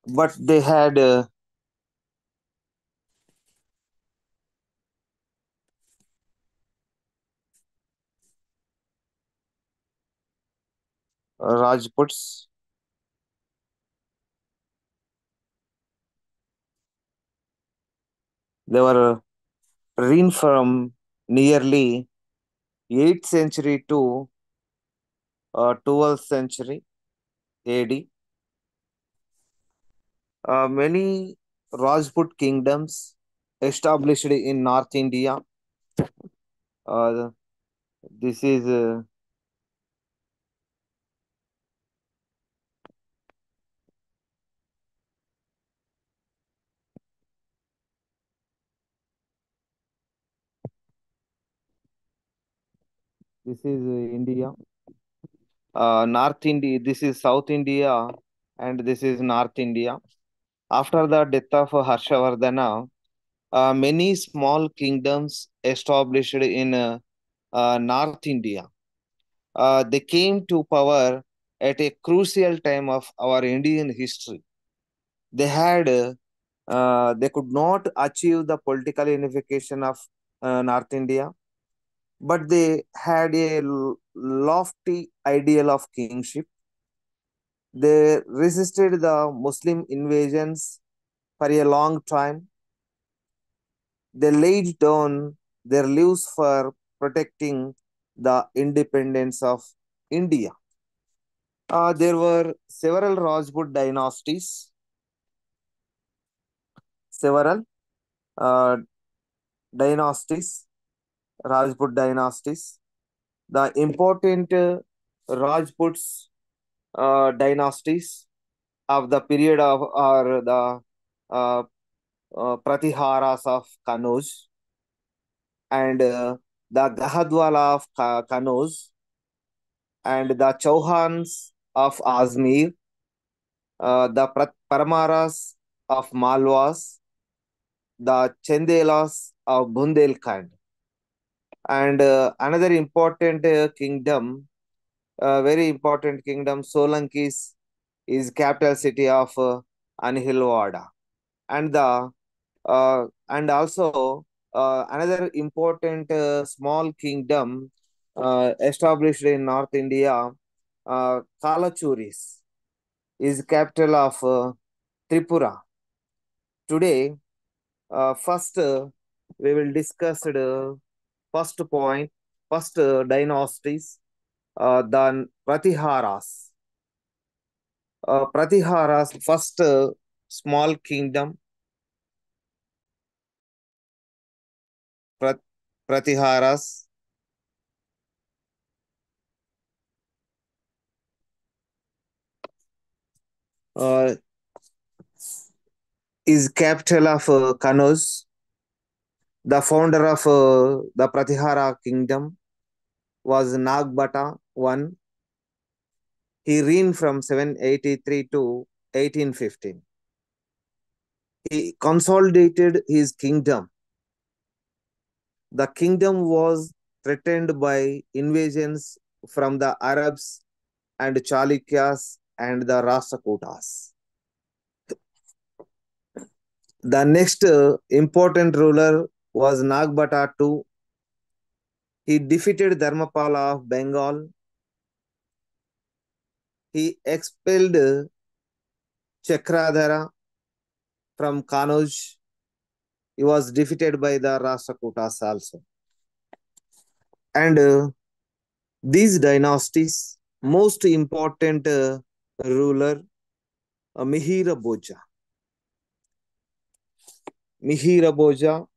but they had Rajputs. They were reigned from nearly 8th century to 12th century AD. Many Rajput kingdoms established in North India. Uh, this is India. North India. This is South India, and this is North India. After the death of Harshavardhana, many small kingdoms established in North India. They came to power at a crucial time of our Indian history. They could not achieve the political unification of North India, but they had a lofty ideal of kingship. They resisted the Muslim invasions for a long time. They laid down their lives for protecting the independence of India. There were several Rajput dynasties, several uh, dynasties, Rajput dynasties. The important Rajputs dynasties of the period of are the uh, Pratiharas of Kanauj and the Gahadwala of Kanauj and the Chauhans of Azmir, the Paramaras of Malwas, the Chendelas of Bundelkhand. And another important kingdom, very important kingdom, Solankis is capital city of Anhilwada. And the and also another important small kingdom established in North India, Kalachuris, is capital of Tripura. Today, first we will discuss the first point, first dynasties, the Pratiharas. Pratiharas, first small kingdom, Pratiharas, uh, is capital of Kanauj. The founder of the Pratihara kingdom was Nagbata I. He reigned from 783 to 1815. He consolidated his kingdom. The kingdom was threatened by invasions from the Arabs and Chalukyas and the Rashtrakutas. The next important ruler was Nagbata II. He defeated Dharmapala of Bengal. He expelled Chakradhara from Kanauj. He was defeated by the Rashtrakutas also. And these dynasties, most important ruler, Mihira Bhoja. Mihira Bhoja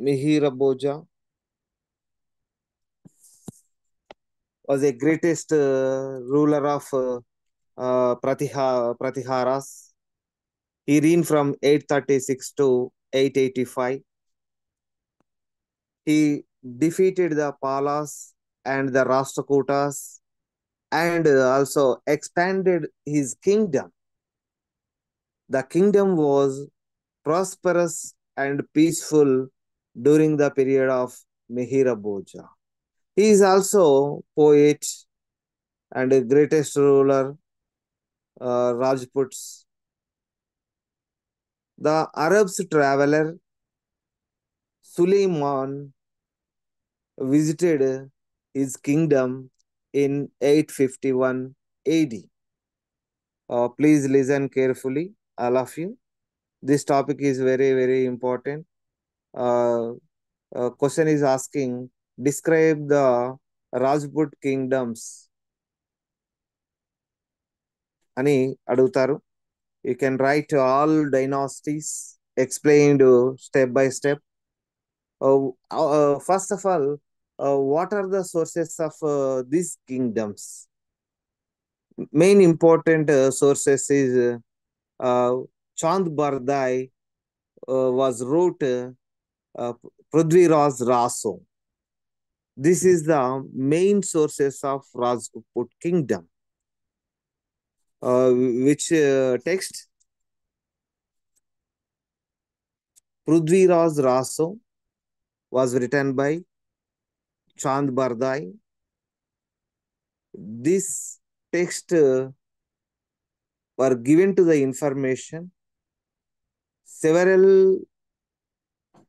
Mihira Bhoja was the greatest ruler of Pratiharas. He reigned from 836 to 885. He defeated the Palas and the Rashtrakutas and also expanded his kingdom. The kingdom was prosperous and peaceful during the period of Mihira Bhoja. He is also poet and the greatest ruler, Rajputs. The Arabs traveler Suleiman visited his kingdom in 851 AD. Please listen carefully, all of you. This topic is very, very important. Uh, Question is asking, describe the Rajput kingdoms అని అడుగుతారు. You can write all dynasties explained step by step. First of all, what are the sources of these kingdoms? Main important sources is Chand Bardai was wrote Prithviraj Raso. This is the main sources of Rajput kingdom. Which text? Prithviraj Raso was written by Chand Bardai. This text were given to the information several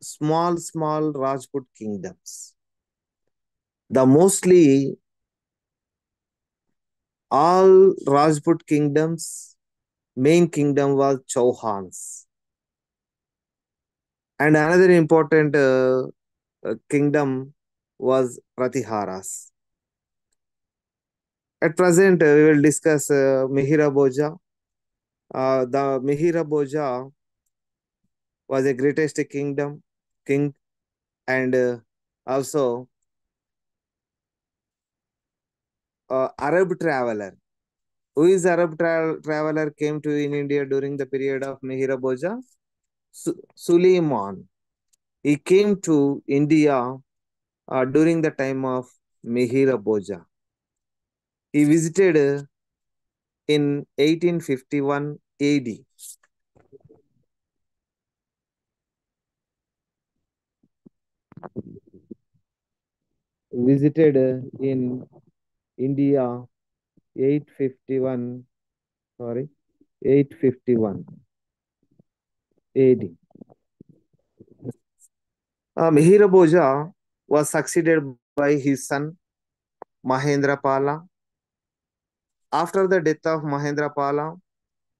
small Rajput kingdoms. The mostly all Rajput kingdoms, main kingdom was Chauhans. And another important kingdom was Pratiharas. At present, we will discuss Mihira Bhoja. The Mihira Bhoja was the greatest king, and also Arab traveler. Who is Arab traveler came to in India during the period of Mihira Bhoja? Suleiman. He came to India during the time of Mihira Bhoja. He visited in 1851 AD. Visited in India 851, sorry, 851 AD. Mihira Bhoja was succeeded by his son Mahendra Pala. After the death of Mahendra Pala,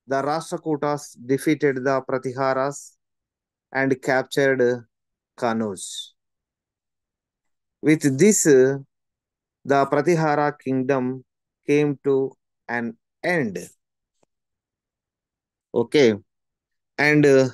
the Rashtrakutas defeated the Pratiharas and captured Kanauj. With this, the Pratihara kingdom came to an end. Okay, and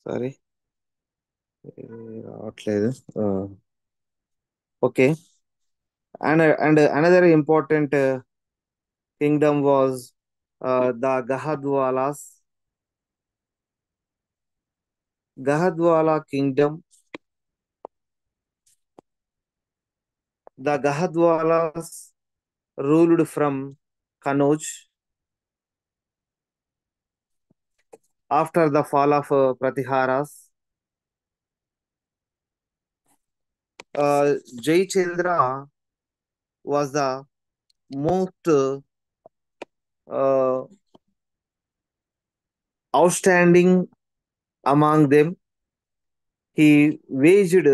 sorry, రావట్లేదు. Okay, and another important kingdom was the Gahadwalas. Gahadwala kingdom. The Gahadwalas ruled from Kanauj after the fall of Pratiharas. Jayachandra was the most uh, outstanding among them. He waged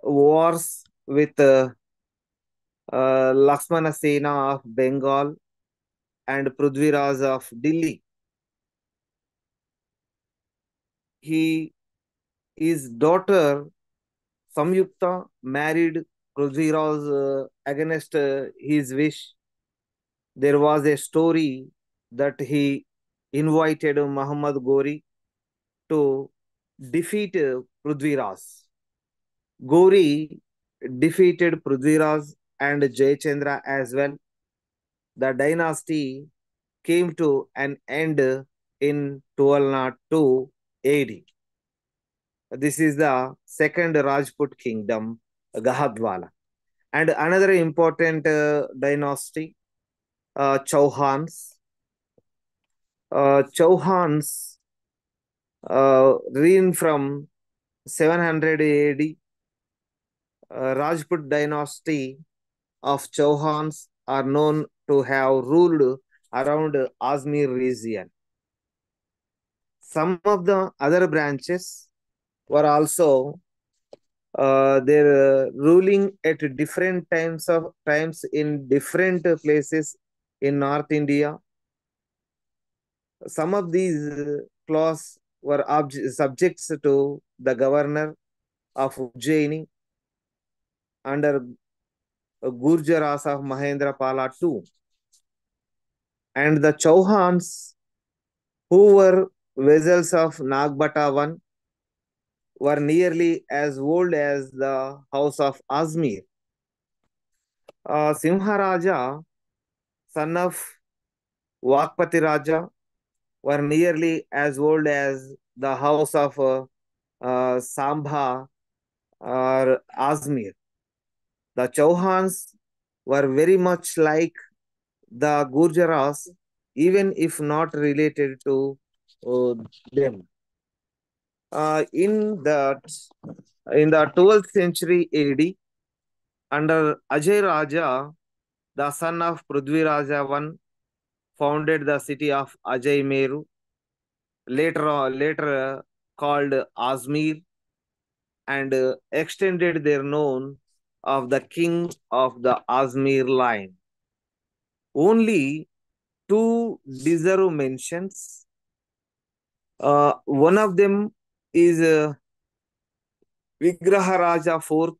wars with Lakshmana Sena of Bengal and Prithviraj of Delhi. He his daughter Samyukta married Prithviraj against his wish. There was a story that he invited Muhammad Gori to defeat Prithviraj. Gori defeated Prithviraj and Jayachandra as well. The dynasty came to an end in 1202 AD. This is the second Rajput kingdom, Gahadwala. And another important dynasty, Chauhans. Chauhans reigned from 700 AD. Rajput dynasty of Chauhans are known to have ruled around Azmir region. Some of the other branches were also they're ruling at different times in different places in North India. Some of these clans were subjects to the governor of Ujjaini under Gurjaras of Mahendra Pala II. And the Chauhans, who were vassals of Nagbata I, were nearly as old as the house of Azmir. Simharaja, son of Vakpati Raja, were nearly as old as the house of Sambha or Azmir. The Chauhans were very much like the Gurjaras, even if not related to uh, them. In the 12th century AD, under Ajay Raja, the son of Prithvi Raja I, founded the city of Ajay Meru, later called Azmir, and extended their known of the king of the Azmir line. Only two deserve mentions. One of them is Vigraharaja IV,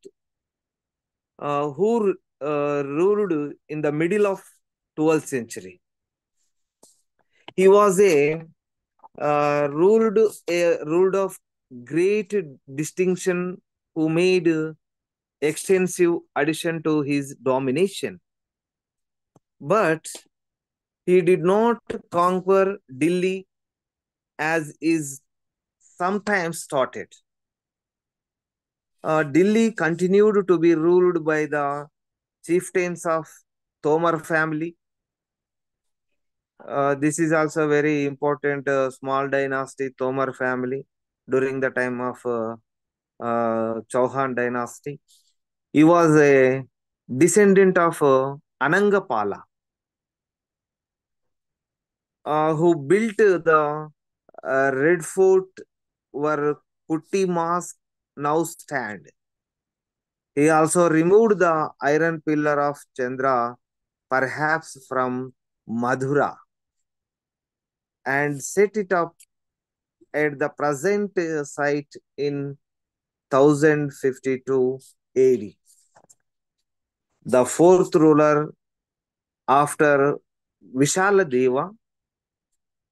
who ruled in the middle of 12th century. He was ruled of great distinction, who made extensive addition to his domination. But he did not conquer Delhi as is sometimes thoughted. Delhi continued to be ruled by the chieftains of Tomar family. This is also very important small dynasty, Tomar family, during the time of Chauhan dynasty. He was a descendant of Anangapala, who built the Red Fort where Putti Mosque now stand. He also removed the iron pillar of Chandra, perhaps from Madhura, and set it up at the present site in 1052 AD. The fourth ruler after Vishaladeva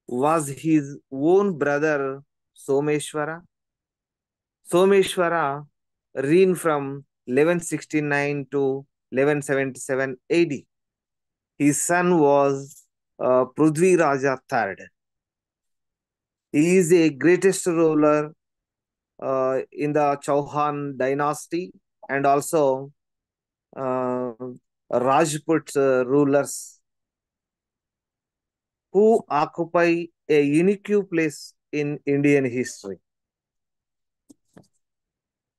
was his own brother Someshwara. Someshwara reigned from 1169 to 1177 AD. His son was Prithvi Raja III. He is the greatest ruler in the Chauhan dynasty and also uh, Rajput rulers who occupy a unique place in Indian history.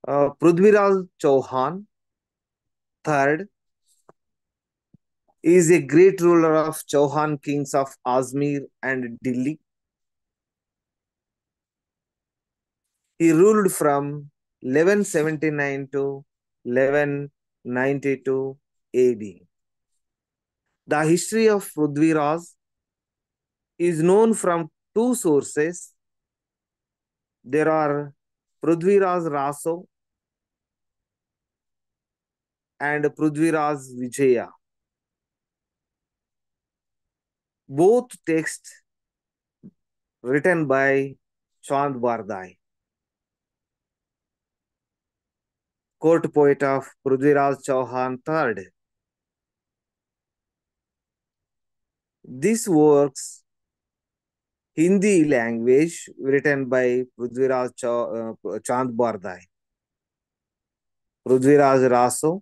Prithviraj Chauhan III is a great ruler of Chauhan kings of Azmir and Delhi. He ruled from 1179 to 1192 AD. The history of Prithviraj is known from two sources. There are Prithviraj Raso and Prithviraj Vijaya. Both texts written by Chand Bardai, court poet of Prithviraj Chauhan III. These works, Hindi language, written by Chand Bardai. Prithviraj Raso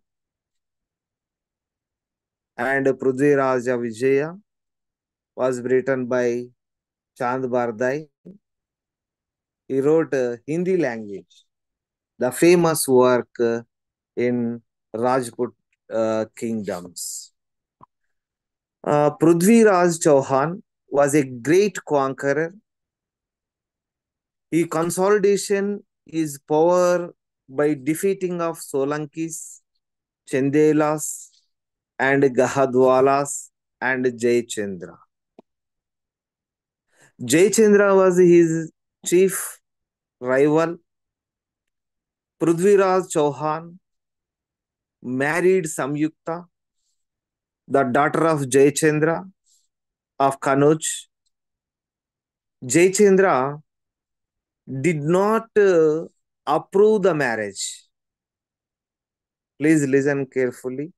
and Prithviraj Vijaya was written by Chand Bardai. He wrote Hindi language, the famous work in Rajput kingdoms. Prithviraj Chauhan was a great conqueror. He consolidation his power by defeating of Solankis, Chandelas, and Gahadwalas and Jayachandra. Jayachandra was his chief rival. Prithviraj Chauhan married Samyukta, the daughter of Jayachandra of Kanuj. Jayachandra did not approve the marriage. Please listen carefully,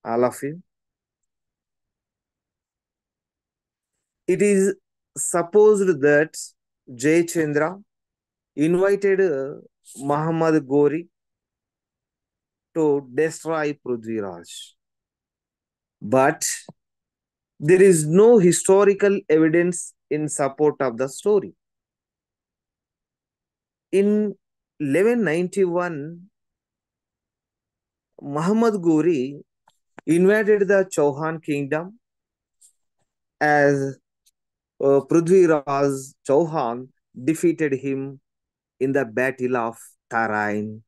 all of you. It is supposed that Jayachandra invited Muhammad Gori to destroy Prithviraj. But there is no historical evidence in support of the story. In 1191, Muhammad Gori invaded the Chauhan kingdom as Prithviraj Chauhan defeated him in the Battle of Tarain.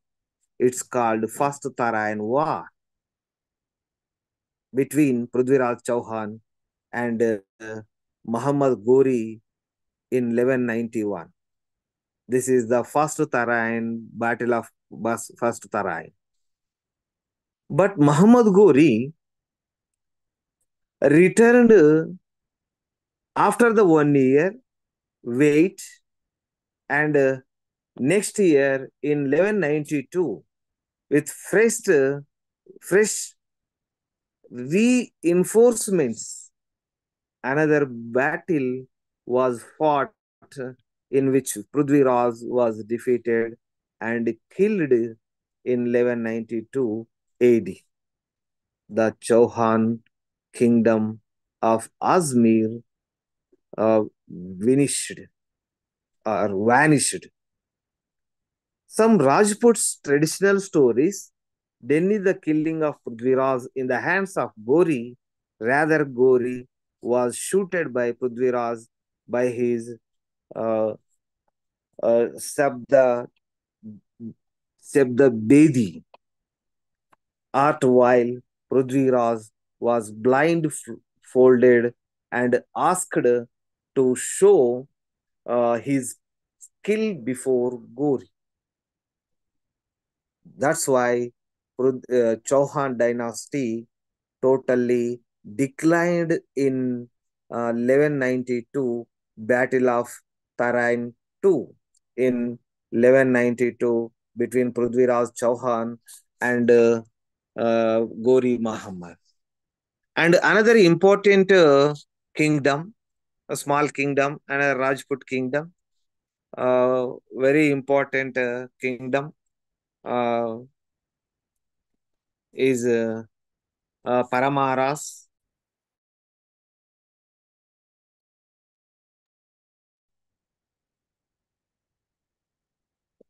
It's called First Tarain War between Prithviraj Chauhan and Muhammad Gori in 1191. This is the first Tarain battle of first Tarain. But Muhammad Gori returned after the 1 year wait, and next year in 1192 with fresh reinforcements. Another battle was fought in which Prithviraj was defeated and killed in 1192 AD. The Chauhan kingdom of Ajmer vanished or vanished. Some Rajput's traditional stories deny the killing of Prithviraj in the hands of Gori. Rather, Gori was shooted by Prithviraj by his uh, Sabda Bedi art while Prithviraj was blindfolded and asked to show his skill before Gori. That's why Chauhan dynasty totally declined in 1192 Battle of Tarain II in 1192 between Prithviraj Chauhan and Gori Muhammad. And another important kingdom, a small kingdom, and a Rajput kingdom, very important kingdom is Paramaras.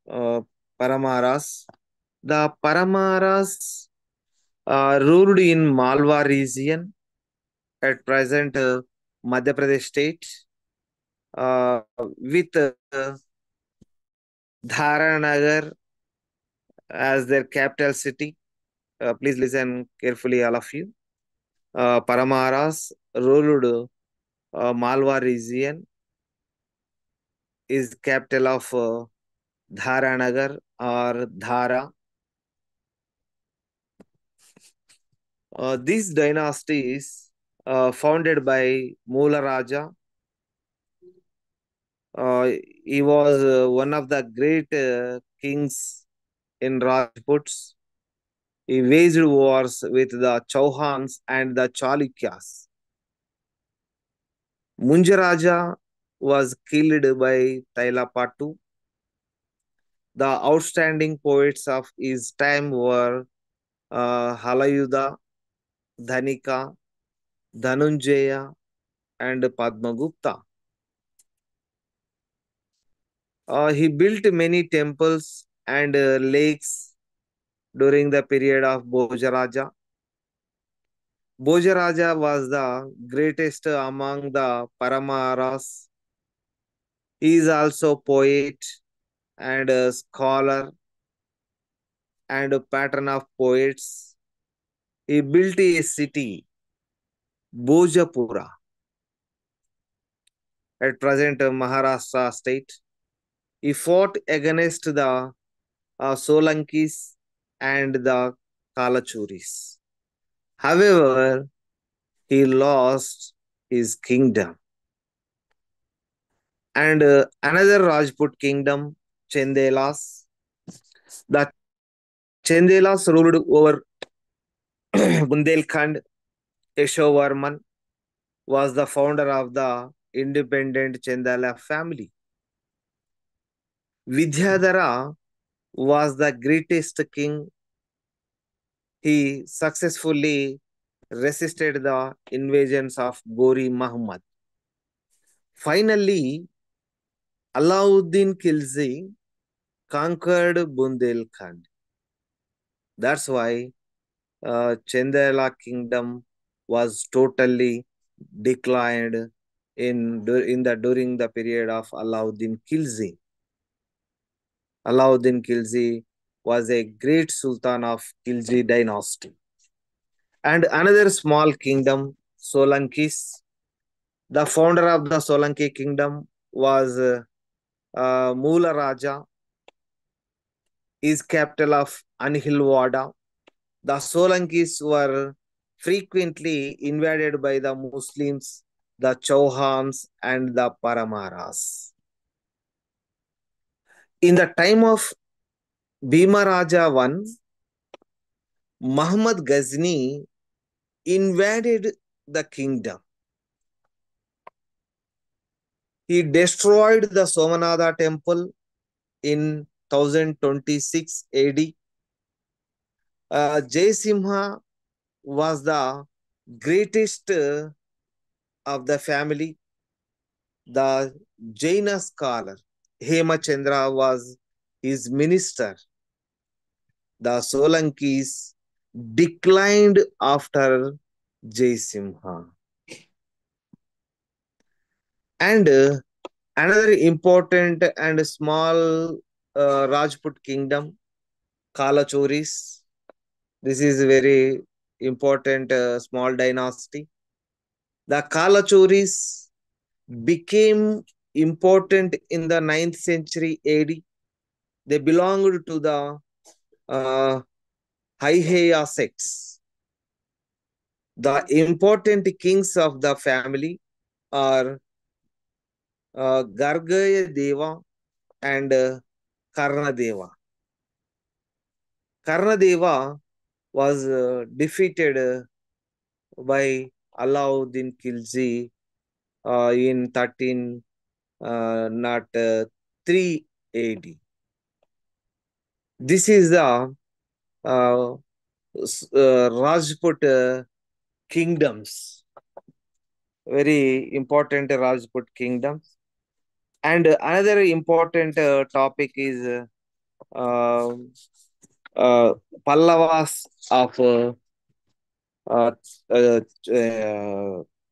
Uh, Paramaras. The Paramaras ruled in Malwa region at present Madhya Pradesh state with Dharanagar as their capital city. Please listen carefully, all of you. Paramaras ruled Malwa region is capital of Dharanagar or Dhara. These dynasties founded by Mula Raja. Uh, he was one of the great kings in Rajputs. He waged wars with the Chauhans and the Chalukyas. Munjaraja was killed by Tailapattu. The outstanding poets of his time were Halayuda, Dhanika, Dhanunjaya, and Padmagupta. He built many temples and lakes during the period of Bojaraja. Bojaraja was the greatest among the Paramaras. He is also poet and a scholar and a patron of poets. He built a city, Bojapura, at present Maharashtra state. He fought against the Solankis and the Kalachuris. However, he lost his kingdom. And another Rajput kingdom, Chandelas. The Chandelas ruled over Bundelkhand. Yashovarman was the founder of the independent Chandala family. Vidyadhara was the greatest king. He successfully resisted the invasions of Gori Muhammad. Finally, Alauddin Khilji conquered Bundelkhand. That's why Chandela kingdom was totally declined during the period of Alauddin Khilji. Alauddin Khilji was a great sultan of Khilji dynasty. And another small kingdom, Solankis. The founder of the Solanki kingdom was Mula Raja, is capital of Anhilwada. The Solankis were frequently invaded by the Muslims, the Chauhans, and the Paramaras. In the time of Bhima Raja I, Muhammad Ghazni invaded the kingdom. He destroyed the Somanatha temple in 1026 AD. Jaisimha was the greatest of the family, the Jaina scholar. Hemachandra was his minister. The Solankis declined after Jaisimha. And another important and small Rajput kingdom, Kalachuris. This is a very important small dynasty. The Kalachuris became important in the 9th century AD. They belonged to the uh, Haiheya sects. The important kings of the family are Gargaya Deva and Karna Deva. Karna Deva was defeated by Alauddin Khilji in 13 not 3 AD. This is the Rajput kingdoms, very important Rajput kingdoms. And another important topic is uh, Pallavas of uh, uh, uh,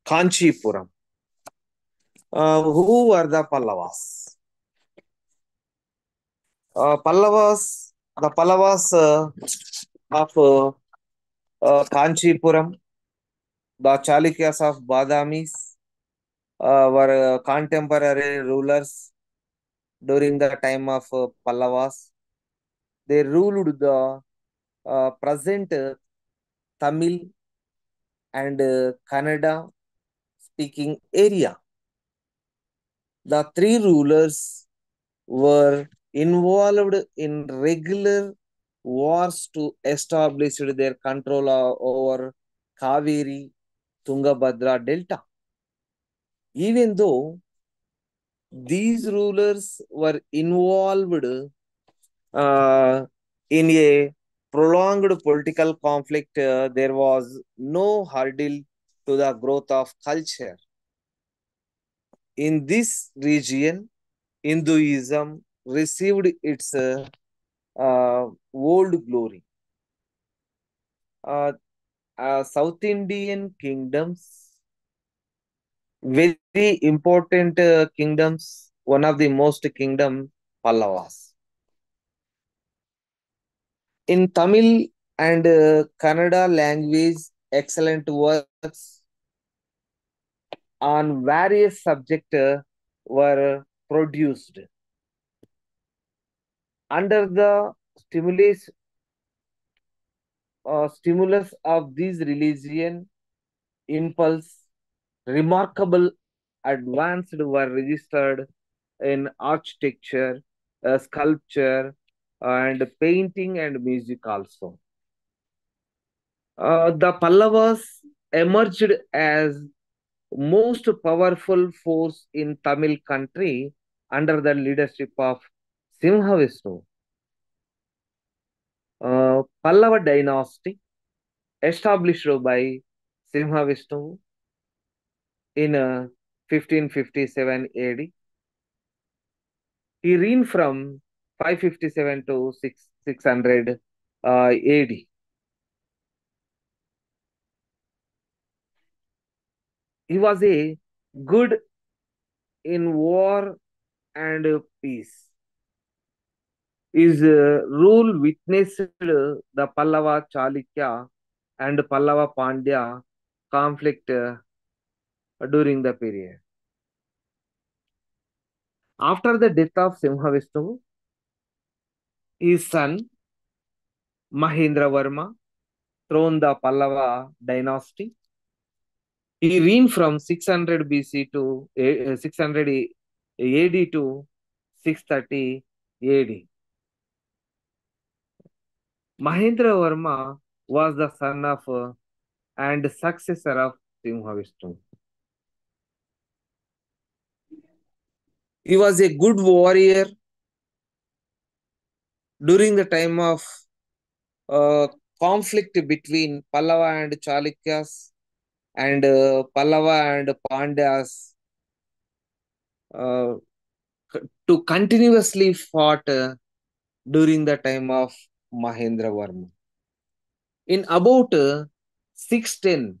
Kanchipuram. Who were the Pallavas? The Pallavas of Kanchipuram, the Chalukyas of Badamis were contemporary rulers. during the time of Pallavas. They ruled the present Tamil and Kannada speaking area. The three rulers were involved in regular wars to establish their control over Kaveri Tungabhadra Delta. Even though these rulers were involved in a prolonged political conflict, there was no hurdle to the growth of culture. In this region, Hinduism received its old glory. Uh, South Indian kingdoms, very important kingdoms, one of the most kingdom, Pallavas. In Tamil and Kannada language, excellent works on various subjects were produced. Under the stimulus of this religion impulse, remarkable advanced were registered in architecture, sculpture, and painting and music also. The Pallavas emerged as most powerful force in Tamil country under the leadership of Simhavishnu. Pallava dynasty established by Simhavishnu in 1557 AD. He reigned from 557 to 600 AD. He was a good in war and peace. His rule witnessed the Pallava Chalukya and Pallava Pandya conflict during the period. After the death of Simhavishnu, his son Mahendra Varma throned the Pallava dynasty. He reigned from 600 BC to 600 AD to 630 AD. Mahendra Varma was the son of and successor of Simhavishnu. He was a good warrior during the time of uh, conflict between Pallava and Chalukyas and Pallava and Pandyas uh, to continuously fought during the time of Mahendra Varma. In about 610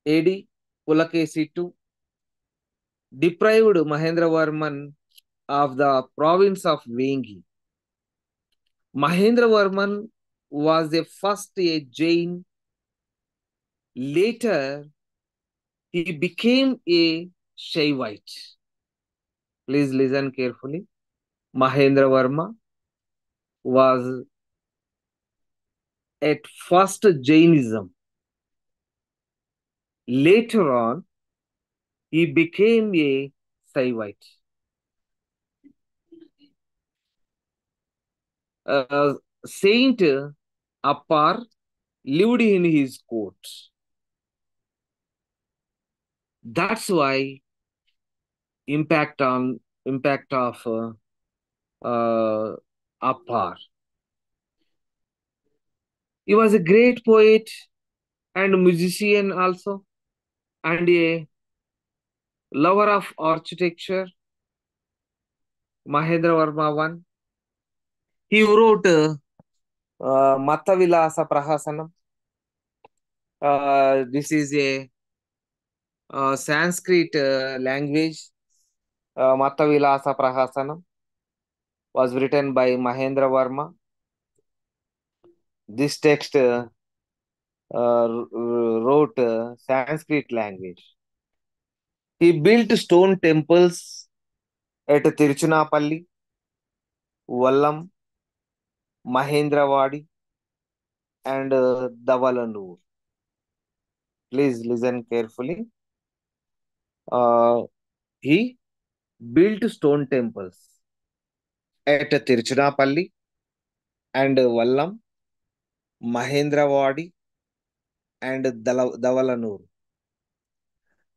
AD, Pulakesi II deprived Mahendra Varman of the province of Vengi. Mahendra Varman was the first a Jain. Later, he became a Shaivite. Please listen carefully. Mahendra Varma was at first Jainism. Later on, he became a Shaivite. Uh, Saint Appar lived in his court. That's why impact of Appar. He was a great poet and musician also, and a lover of architecture. Mahendra Varma one. He wrote Mattavilasa Prahasanam. This is a Sanskrit language. Mattavilasa Prahasanam was written by Mahendra Varma. This text wrote Sanskrit language. He built stone temples at Tiruchinappalli. Vallam, Mahendrawadi, and Davalanur. Please listen carefully. Uh, he built stone temples at Tiruchirappalli and Vallam, Mahendrawadi, and Davalanur.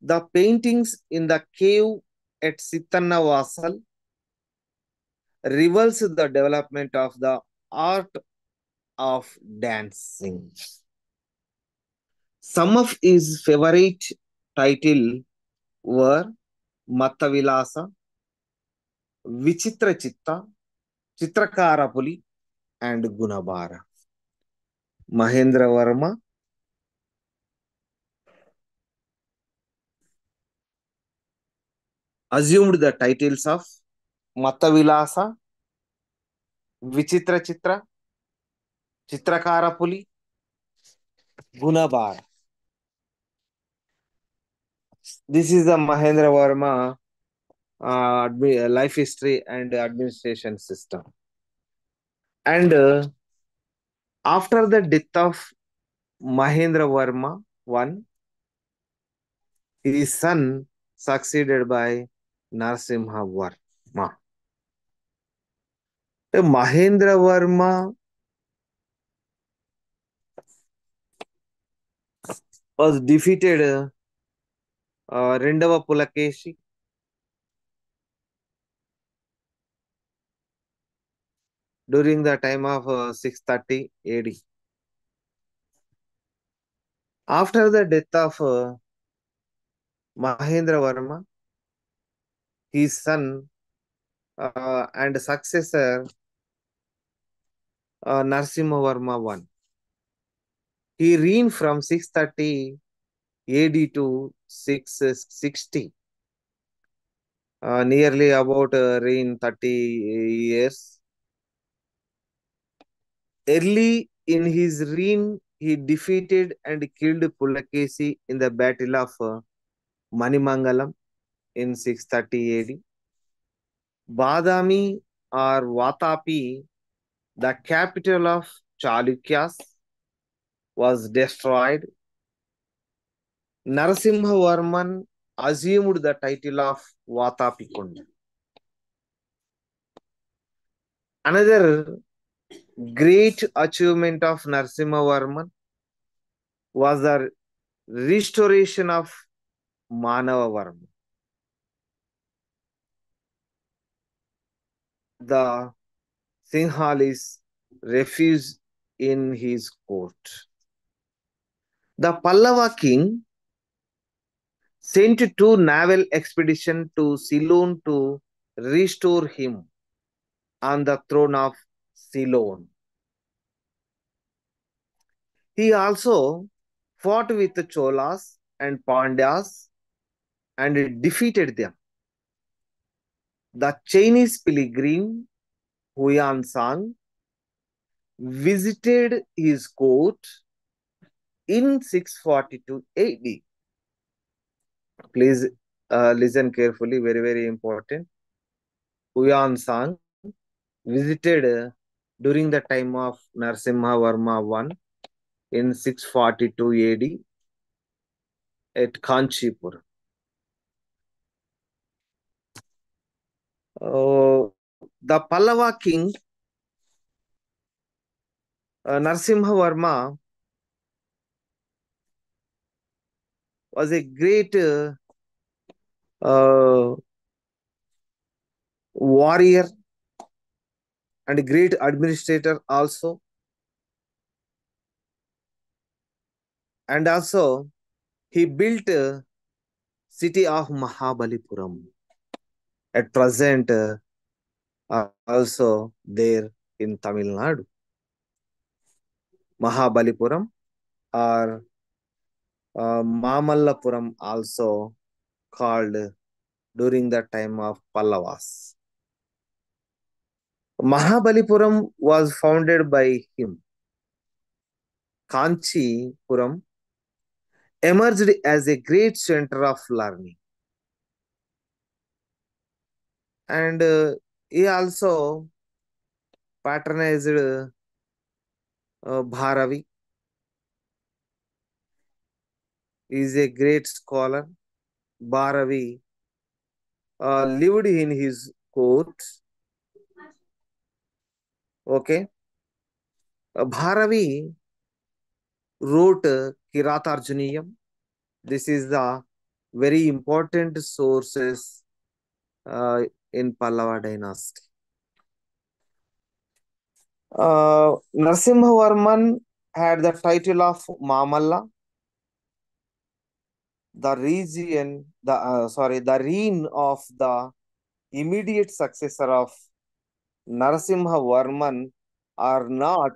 The paintings in the cave at Sitannavasal reveals the development of the art of dancing. Some of his favorite titles were Mattavilasa, Vichitra Chitta, Chitrakarapuli, and Gunabara. Mahendra Varma assumed the titles of Mattavilasa, Vichitra Chitra, Chitrakarapuli, Gunabara. This is the Mahendra Varma life history and administration system. And after the death of Mahendra Varma I, his son succeeded by Narasimha Varma. Mahendra Varma was defeated Rendava Pulakeshi during the time of 630 AD. After the death of Mahendra Varma, his son and successor Narasimha Varma I. He reigned from 630 AD to 660, nearly about reign 30 years. Early in his reign, he defeated and killed Pulakesi in the Battle of Manimangalam in 630 AD. Badami or Vatapi, the capital of Chalukyas, was destroyed. Narasimhavarman assumed the title of Vatapikunda. Another great achievement of Narasimhavarman was the restoration of Manavavarma. The Sinhalese refused in his court. The Pallava king sent two naval expeditions to Ceylon to restore him on the throne of Ceylon. He also fought with the Cholas and Pandyas and defeated them. The Chinese pilgrim Huyan Sang visited his court in 642 AD. Please listen carefully, very, very important. Huyan Sang visited during the time of Narasimha Varma I in 642 AD at Kanchipur. The Pallava king Narasimha Varma was a great warrior and a great administrator also. And also, he built a city of Mahabalipuram. At present, also there in Tamil Nadu. Mahabalipuram or Mamallapuram also called during the time of Pallavas. Mahabalipuram was founded by him. Kanchipuram emerged as a great center of learning. And he also patronized Bharavi. He is a great scholar. Bharavi lived in his court. Okay. Bharavi wrote Kiratarjuniyam. This is the very important sources in Pallava dynasty. Narasimhavarman had the title of Mamalla, the the reign of the immediate successor of Narasimhavarman are not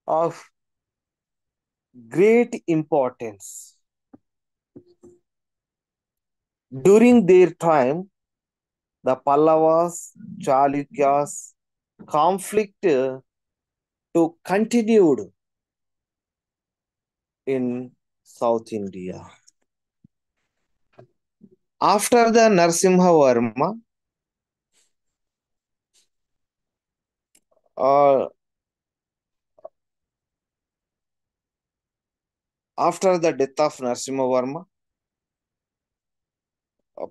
of great importance. During their time, the Pallavas, Chalukyas conflict to continued in South India. After the Narasimhavarma, uh, after the death of Narasimhavarma,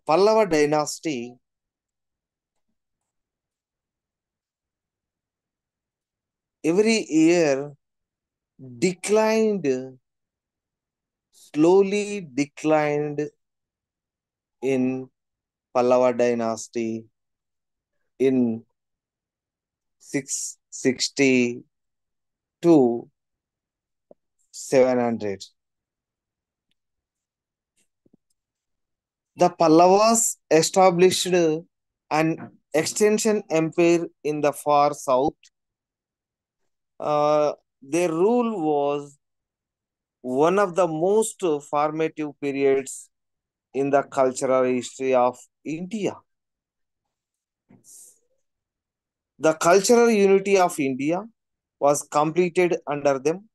Pallava dynasty every year declined, slowly declined in Pallava dynasty in 660 to 700. The Pallavas established an extension empire in the far south. Their rule was one of the most formative periods in the cultural history of India. The cultural unity of India was completed under them.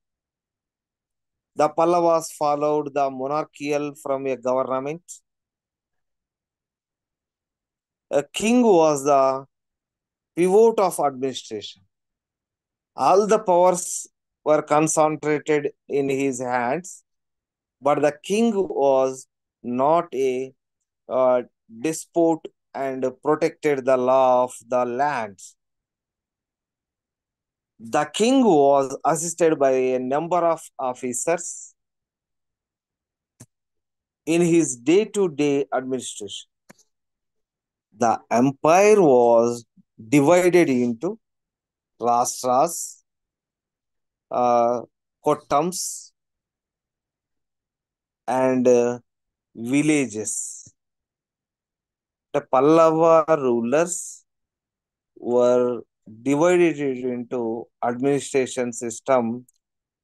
The Pallavas followed the monarchical from a government. A king was the pivot of administration. All the powers were concentrated in his hands, but the king was not a uh, despot and protected the law of the lands. The king was assisted by a number of officers in his day to day administration. The empire was divided into rastras, kotams, and villages. The Pallava rulers were divided into administration system,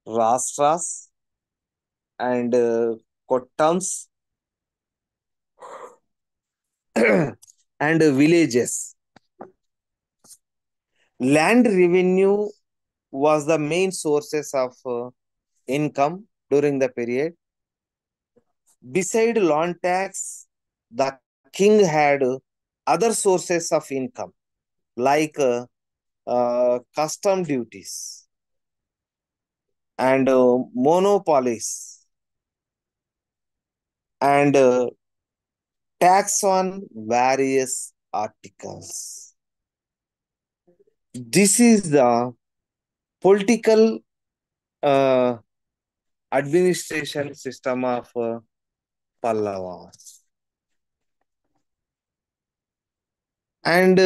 rastras, and kotams and villages. Land revenue was the main sources of income during the period. Beside land tax, the king had other sources of income like custom duties and monopolies and tax on various articles. This is the political uh, administration system of Pallavas. And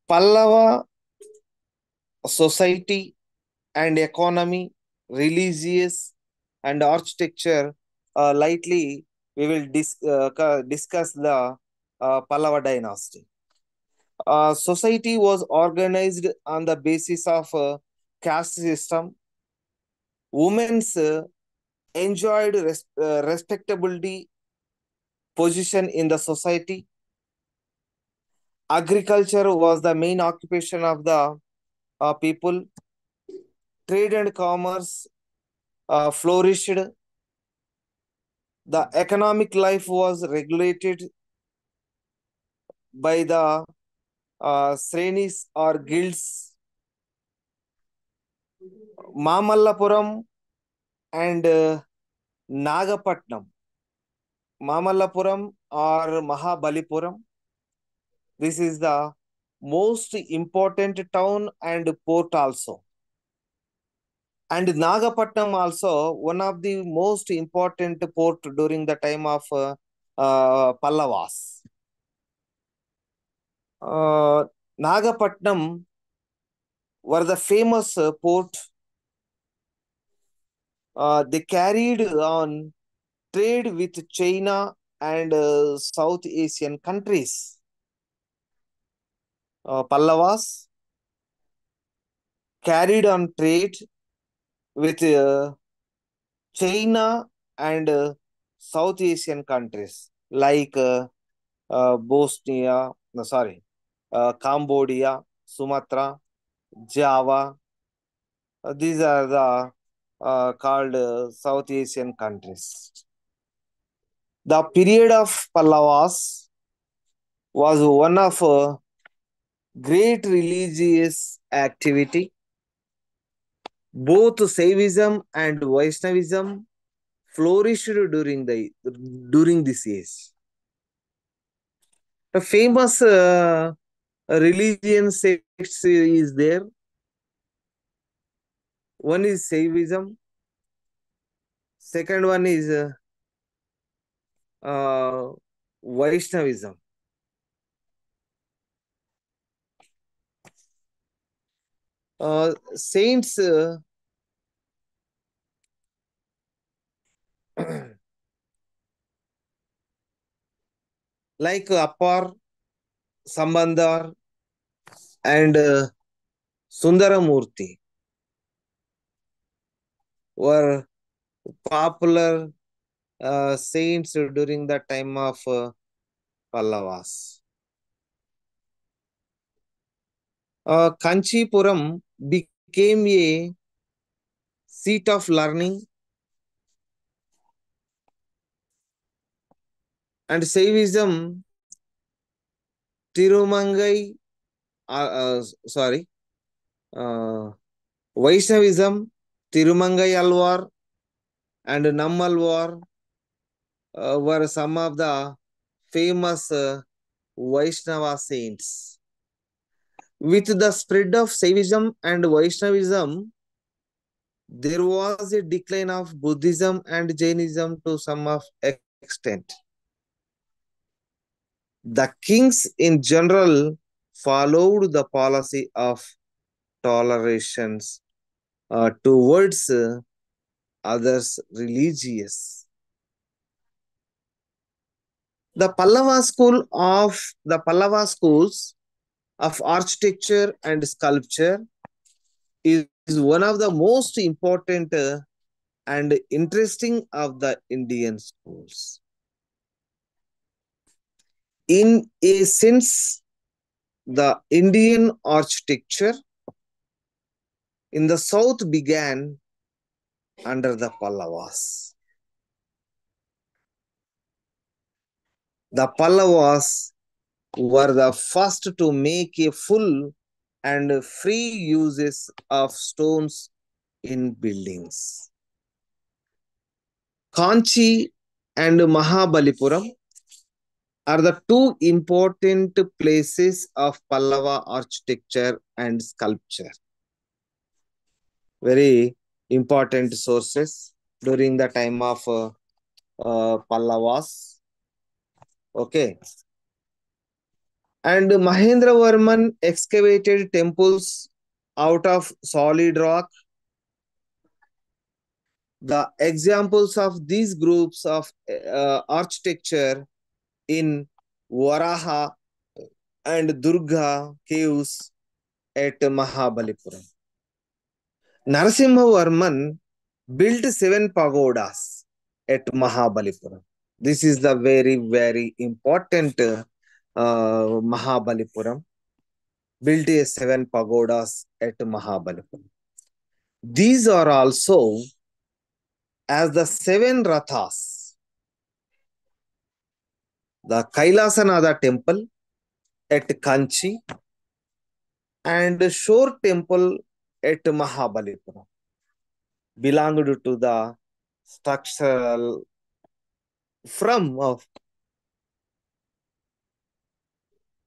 Pallava society and economy, religious and architecture, lightly we will discuss the Pallava dynasty. Society was organized on the basis of caste system. Women's enjoyed respectability position in the society. Agriculture was the main occupation of the people. Trade and commerce flourished. The economic life was regulated by the Srenis or guilds, Mamallapuram and Nagapatnam. Mamallapuram or Mahabalipuram. This is the most important town and port also. And Nagapatnam also one of the most important port during the time of Pallavas. Uh, Nagapatnam were the famous port. They carried on trade with China and South Asian countries. Pallavas carried on trade with China and South Asian countries like Bosnia, no, sorry, Cambodia, Sumatra, Java. These are the called South Asian countries. The period of Pallavas was one of great religious activity. Both Saivism and Vaishnavism flourished during this age. The famous religion sects is there. One is Saivism. Second one is Vaishnavism. Saints like Appar, Sambandar, and Sundaramurti were popular saints during the time of Pallavas. Kanchipuram became a seat of learning and Saivism, Tirumangai, sorry, uh, Vaishnavism, Tirumangai Alvar and Nammalvar were some of the famous Vaishnava saints. With the spread of Saivism and Vaishnavism, there was a decline of Buddhism and Jainism to some of extent. The kings in general followed the policy of tolerations towards others religious. The Pallava schools of architecture and sculpture is one of the most important and interesting of the Indian schools. In a sense, the Indian architecture in the south began under the Pallavas. The Pallavas were the first to make a full and free uses of stones in buildings. Kanchi and Mahabalipuram are the two important places of Pallava architecture and sculpture. Very important sources during the time of Pallavas. Okay. And Mahendravarman excavated temples out of solid rock. The examples of these groups of architecture in Varaha and Durga caves at Mahabalipuram. Narasimhavarman built 7 pagodas at Mahabalipuram. This is the very, very important Mahabalipuram. Built a 7 pagodas at Mahabalipuram. These are also as the 7 Rathas. The Kailasanada temple at Kanchi, and Shore Temple at Mahabalipuram belonged to the structural from of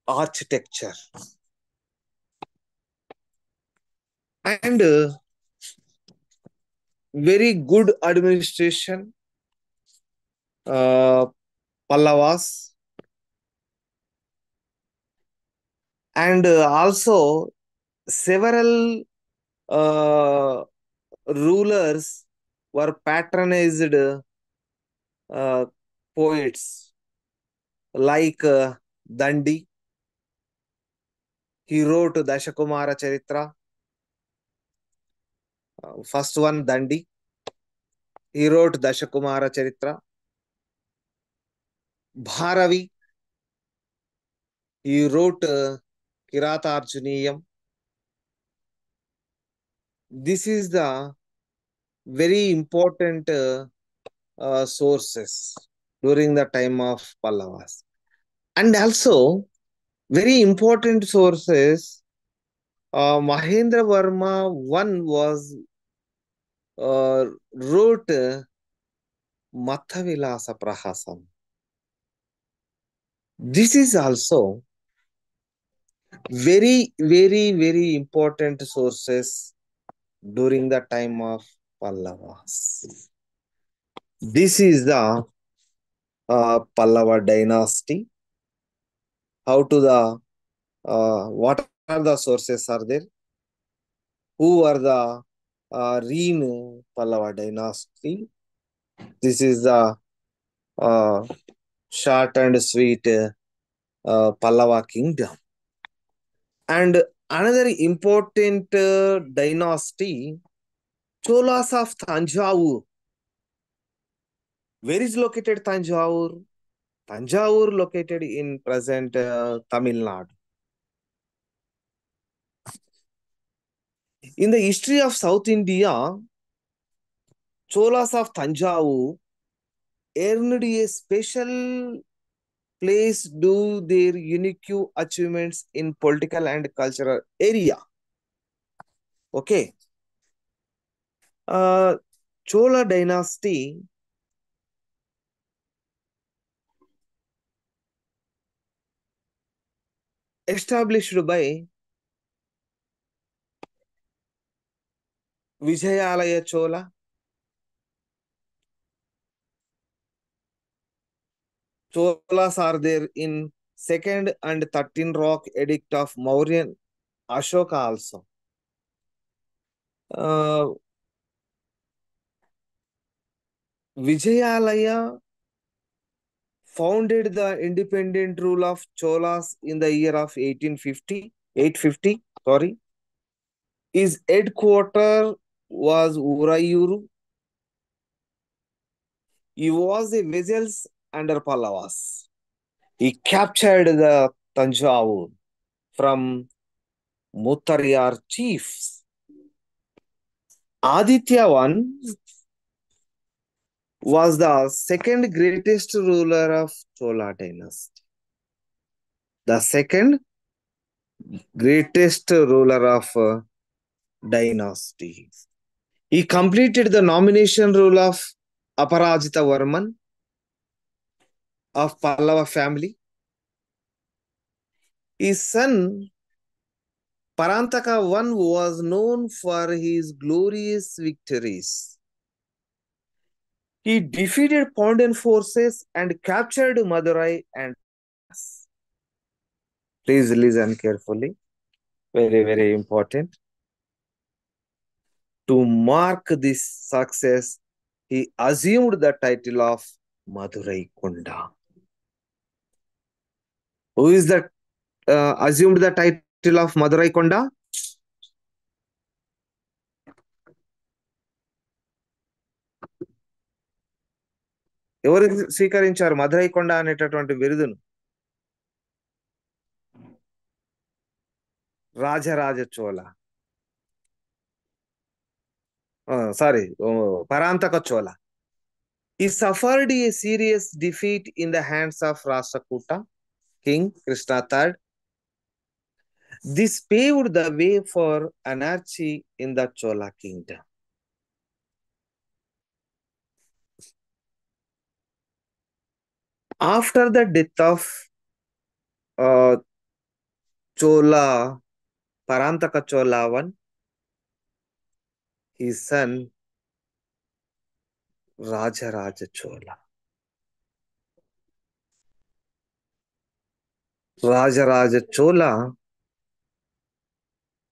architecture. And very good administration, uh, Pallavas, and also several uh, rulers were patronized uh, poets like Dandi. He wrote Dashakumara Charitra, first one Dandi. He wrote Dashakumara Charitra. Bharavi, he wrote Kirata Arjuniyam. This is the very important sources during the time of Pallavas. And also, very important sources, Mahendra Varma, one was wrote Mathavilasa Prahasam. This is also very, very, very important sources during the time of Pallavas. This is the Pallava dynasty. How to the what are the sources are there? Who are the Reen Pallava dynasty? This is the uh, short and sweet Pallava kingdom. And another important dynasty, Cholas of Tanjavur. Where is located Tanjavur? Tanjavur located in present Tamil Nadu. In the history of South India, Cholas of Tanjavur earned a special place due their unique achievements in political and cultural area. Okay. Uh, Chola dynasty established by Vijayalaya Chola. Cholas are there in second and 13 rock edict of Mauryan Ashoka also. Uh, Vijayalaya founded the independent rule of Cholas in the year of 1850, 850, sorry. His headquarter was Urayuru. He was a vessels under Pallavas. He captured the Tanjavur from Muttariyar chiefs. Aditya I was the second greatest ruler of Chola dynasty. The second greatest ruler of dynasty. He completed the nomination rule of Aparajita Varman of Pallava family. His son Parantaka I was known for his glorious victories. He defeated Pondian forces and captured Madurai and please listen carefully. Very, very important. To mark this success, he assumed the title of Madurai Kunda. Who is that assumed the title of Madurai Konda? ఎవరు స్వీకరించారు మధురై కొండ అనేటటువంటి బిరుదును? Rajaraja Chola, sorry, Parantaka Chola. He suffered a serious defeat in the hands of Rashtrakuta, King Krishna III, This paved the way for anarchy in the Chola kingdom. After the death of uh, Chola, Parantaka Chola I, his son Rajaraja Chola. Rajaraja Chola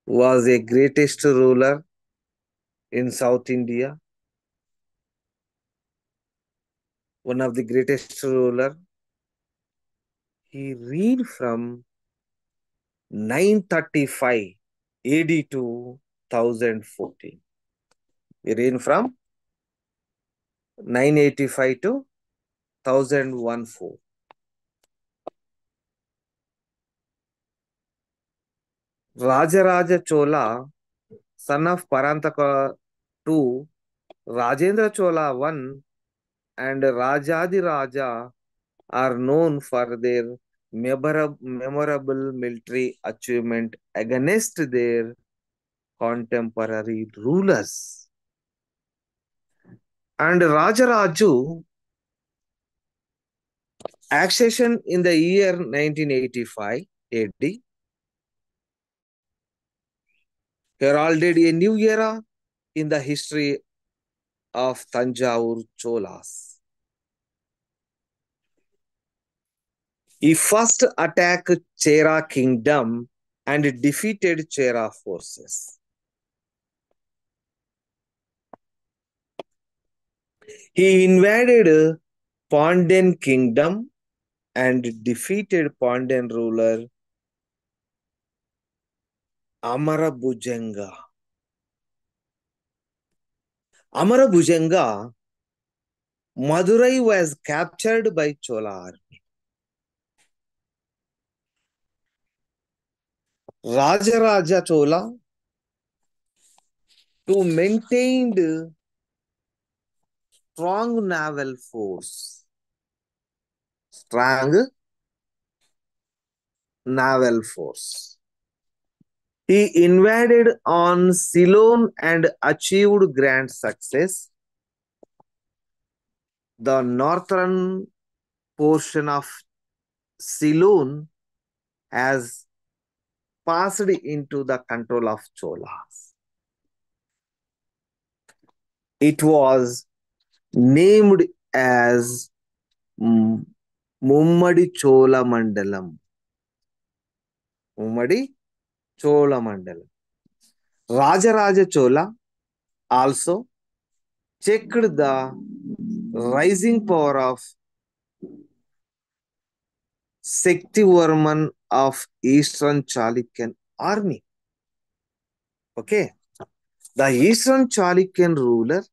was a greatest ruler in South India, one of the greatest ruler. He reigned from 935 AD to 1014. He reigned from 985 to 1014. Rajaraja Chola, son of Parantaka II, Rajendra Chola I, and Rajadi Raja are known for their memorable military achievement against their contemporary rulers. And Rajaraju accession in the year 1985 AD heralded a new era in the history of Tanjore Cholas. He first attacked Chera kingdom and defeated Chera forces. He invaded Pandian kingdom and defeated Pandian ruler Amarabhujanga. Amarabhujanga, Madurai was captured by Chola army. Rajaraja Chola, to maintain strong naval force. Strong naval force. He invaded on Ceylon and achieved grand success. The northern portion of Ceylon has passed into the control of Cholas. It was named as Mummadi Chola Mandalam. Mummadi Chola Mandalam. Rajaraja Chola also checked the rising power of Sektivarman of Eastern Chalukyan army. Okay. The Eastern Chalukyan ruler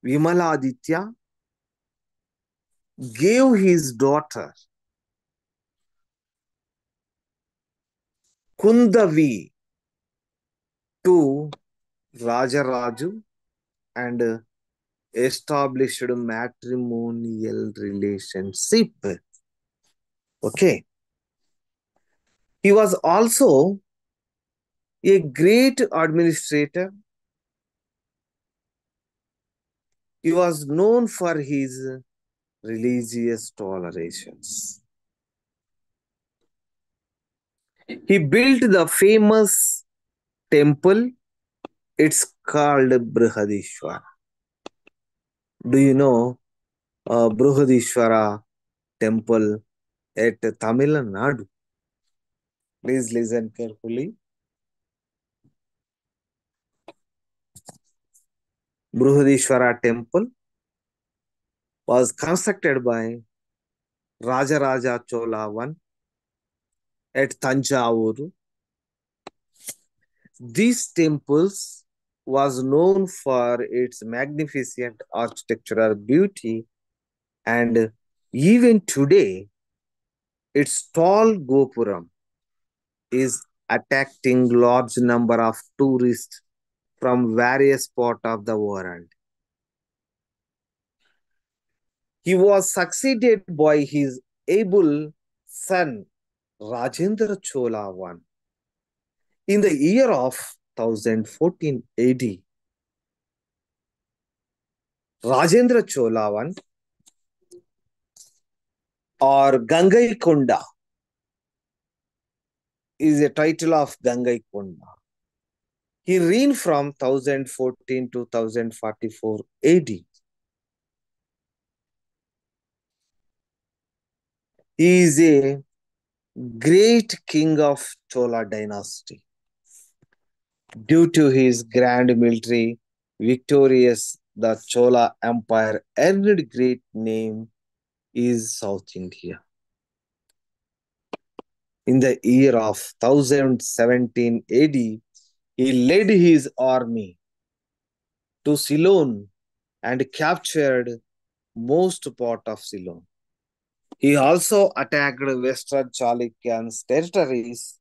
Vimaladitya gave his daughter Kundavi to Rajaraju and established matrimonial relationship. Okay. He was also a great administrator. He was known for his religious tolerations. He built the famous temple. It's called Brihadishwara. Do you know Brihadishwara temple at Tamil Nadu? Please listen carefully. Brihadishwara temple was constructed by Rajaraja Chola I at Tanjavur. These temples was known for its magnificent architectural beauty, and even today its tall gopuram is attracting large number of tourists from various parts of the world. He was succeeded by his able son Rajendra Chola I. In the year of 1014 AD, Rajendra Chola I, or Gangaikonda, is a title of Gangaikonda. He reigned from 1014 to 1044 AD. He is a great king of Chola dynasty. Due to his grand military victories, the Chola Empire earned great name in South India. In the year of 1017 AD, he led his army to Ceylon and captured most part of Ceylon. He also attacked Western Chalukyan's territories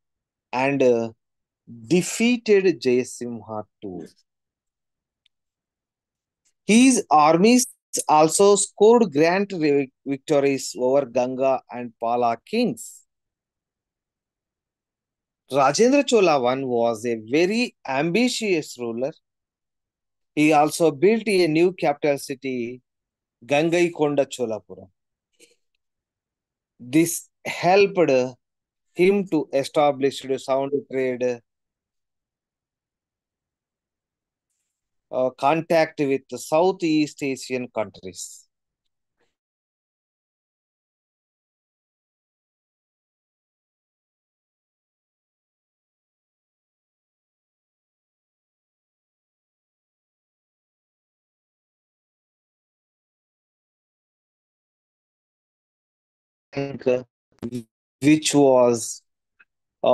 and defeated Jayasimha too. His armies also scored grand victories over Ganga and Pala kings. Rajendra Chola I was a very ambitious ruler. He also built a new capital city, Gangaikonda Cholapura. This helped him to establish sound trade, contact with the Southeast Asian countries. Tank, which was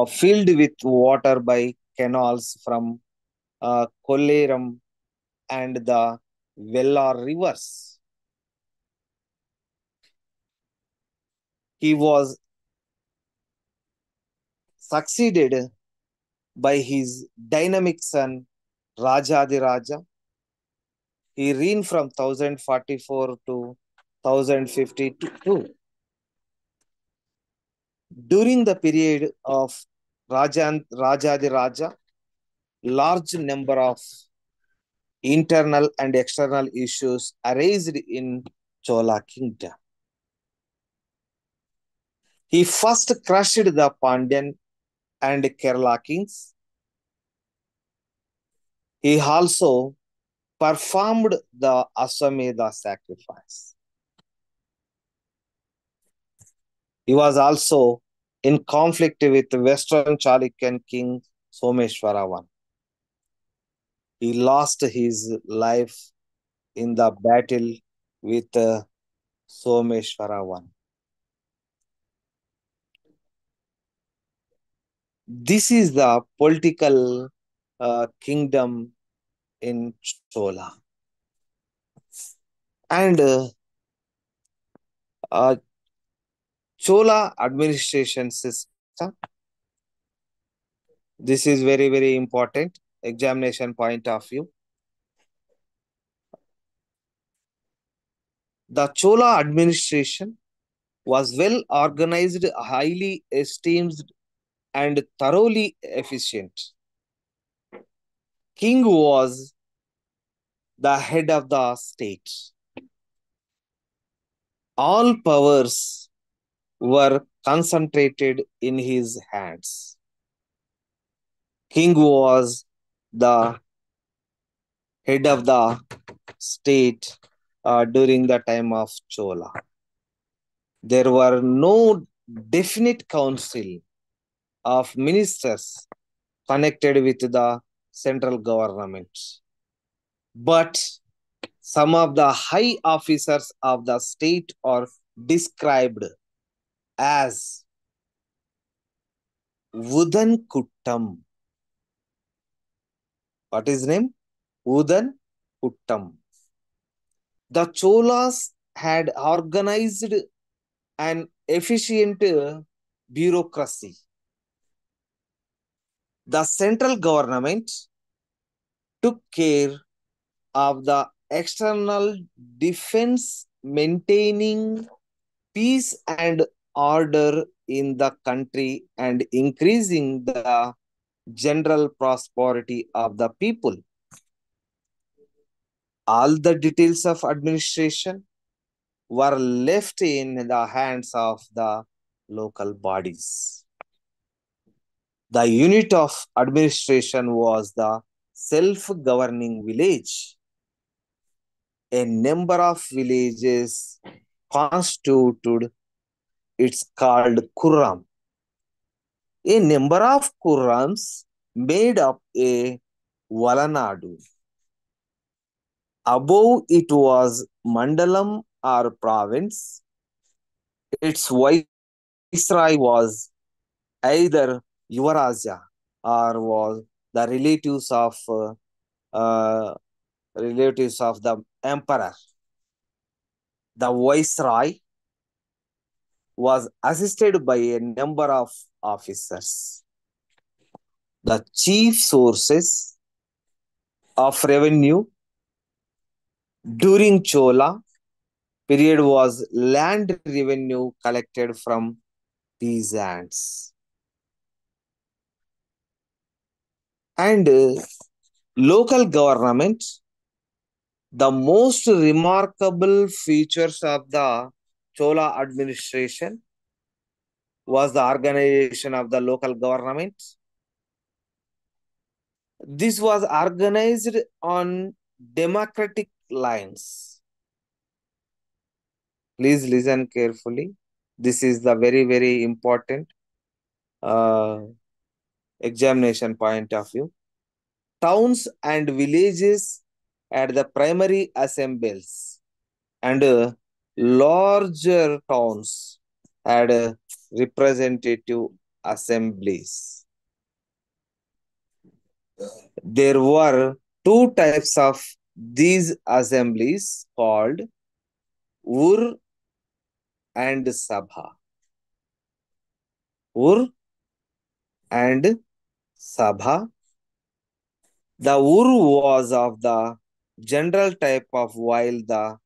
filled with water by canals from Kolleram and the Vellar rivers. He was succeeded by his dynamic son Rajadiraja. He reigned from 1044 to 1052. During the period of Rajadiraja, large number of internal and external issues arose in Chola kingdom. He first crushed the Pandyan and Kerala kings. He also performed the Aswamedha sacrifice. He was also in conflict with Western Chalukyan king Someshwara I. He lost his life in the battle with Someshwara I. This is the political kingdom in Chola. And uh, Chola administration system. This is very, very important examination point of view. The Chola administration was well organized, highly esteemed, and thoroughly efficient. King was the head of the state. All powers were concentrated in his hands. King was the head of the state during the time of Chola. There were no definite council of ministers connected with the central government. But some of the high officers of the state are described as Udan Kuttam. What is his name? Udan Kuttam. The Cholas had organized an efficient bureaucracy. The central government took care of the external defense, maintaining peace and order in the country and increasing the general prosperity of the people. All the details of administration were left in the hands of the local bodies. The unit of administration was the self-governing village. A number of villages constituted it's called Kurram. A number of Kurrams made up a Valanadu. Above it was Mandalam or province. Its viceroy was either Yuvaraja or was the uh, relatives of the emperor. The viceroy was assisted by a number of officers. The chief sources of revenue during Chola period was land revenue collected from peasants. And local government, the most remarkable features of the Chola administration was the organization of the local government. This was organized on democratic lines. Please listen carefully. This is the very, very important uh, examination point of view. Towns and villages at the primary assemblies and larger towns had representative assemblies. There were two types of these assemblies called Ur and Sabha. Ur and Sabha. The Ur was of the general type of while the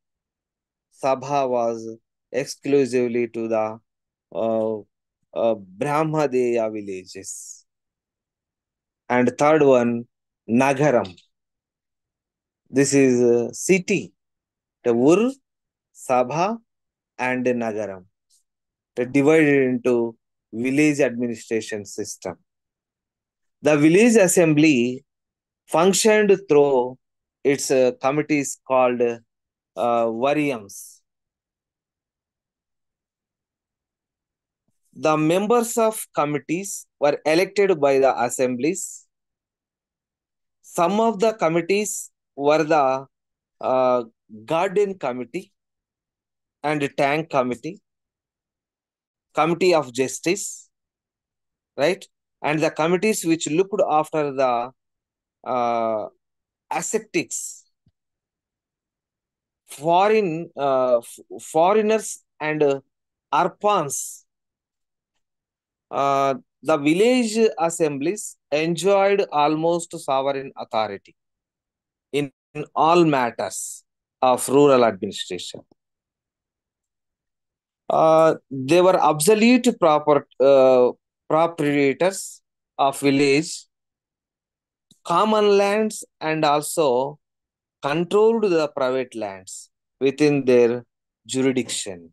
Sabha was exclusively to the Brahmadeya villages. And third one, Nagaram. This is a city. The Ur, Sabha, and Nagaram. They divided into village administration system. The village assembly functioned through its committees called Variums. The members of committees were elected by the assemblies. Some of the committees were the uh, Garden Committee and Tank Committee, Committee of Justice, right? And the committees which looked after the uh, ascetics, foreigners, and arpans. The village assemblies enjoyed almost sovereign authority in all matters of rural administration. They were absolute proprietors of village, common lands, and also controlled the private lands within their jurisdiction.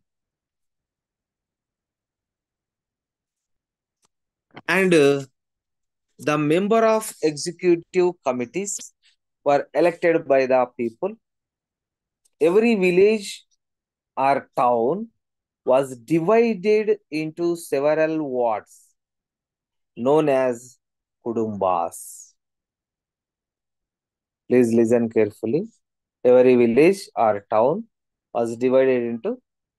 And the member of executive committees were elected by the people. Every village or town was divided into several wards known as kudumbas. Please listen carefully. Every village or town was divided into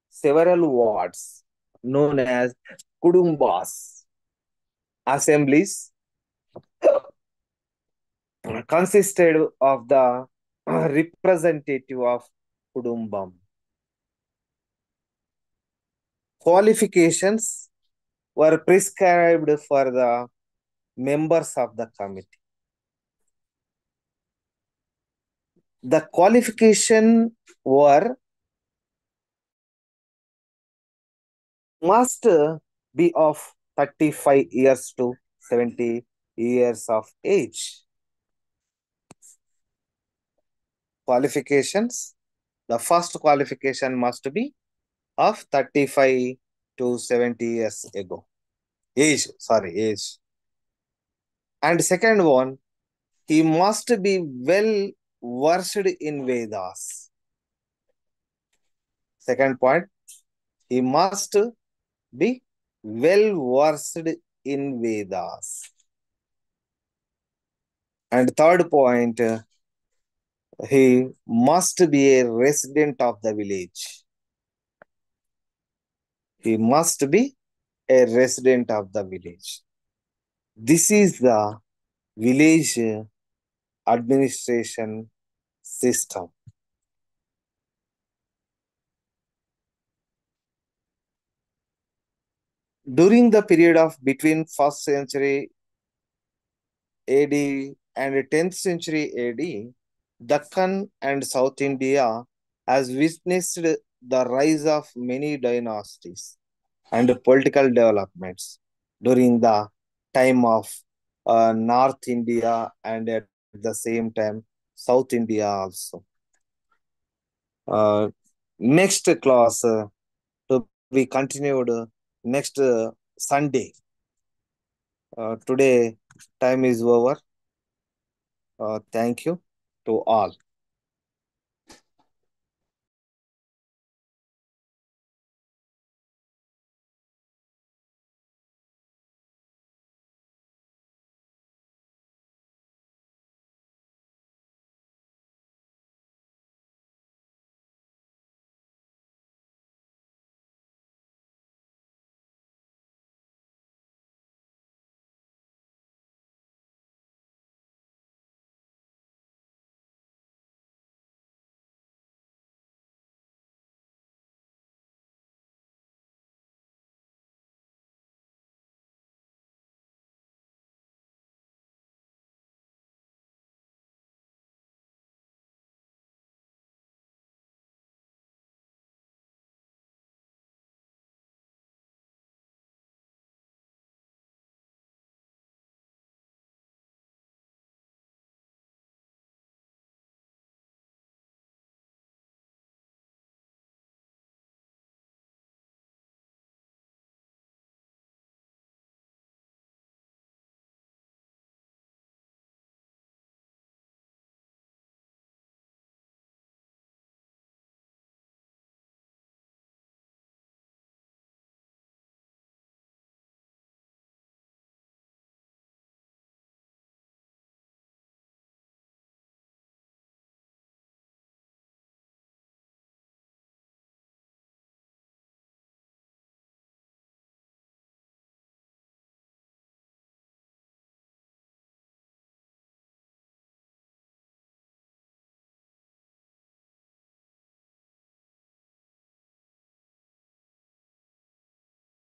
several wards known as kudumbas. Assemblies consisted of the representative of kudumbam. Qualifications were prescribed for the members of the committee. The qualification were must be of 35 years to 70 years of age. Qualifications. The first qualification must be of 35 to 70 years ago. Age. And second one, he must be well versed in Vedas. Second point, he must be well versed in Vedas. And third point, he must be a resident of the village. He must be a resident of the village. This is the village administration system. During the period of between 1st century AD and 10th century AD, Deccan and South India has witnessed the rise of many dynasties and political developments during the time of North India and at the same time South India also. Uh, Next class to be continued next Sunday. Today time is over. Thank you to all.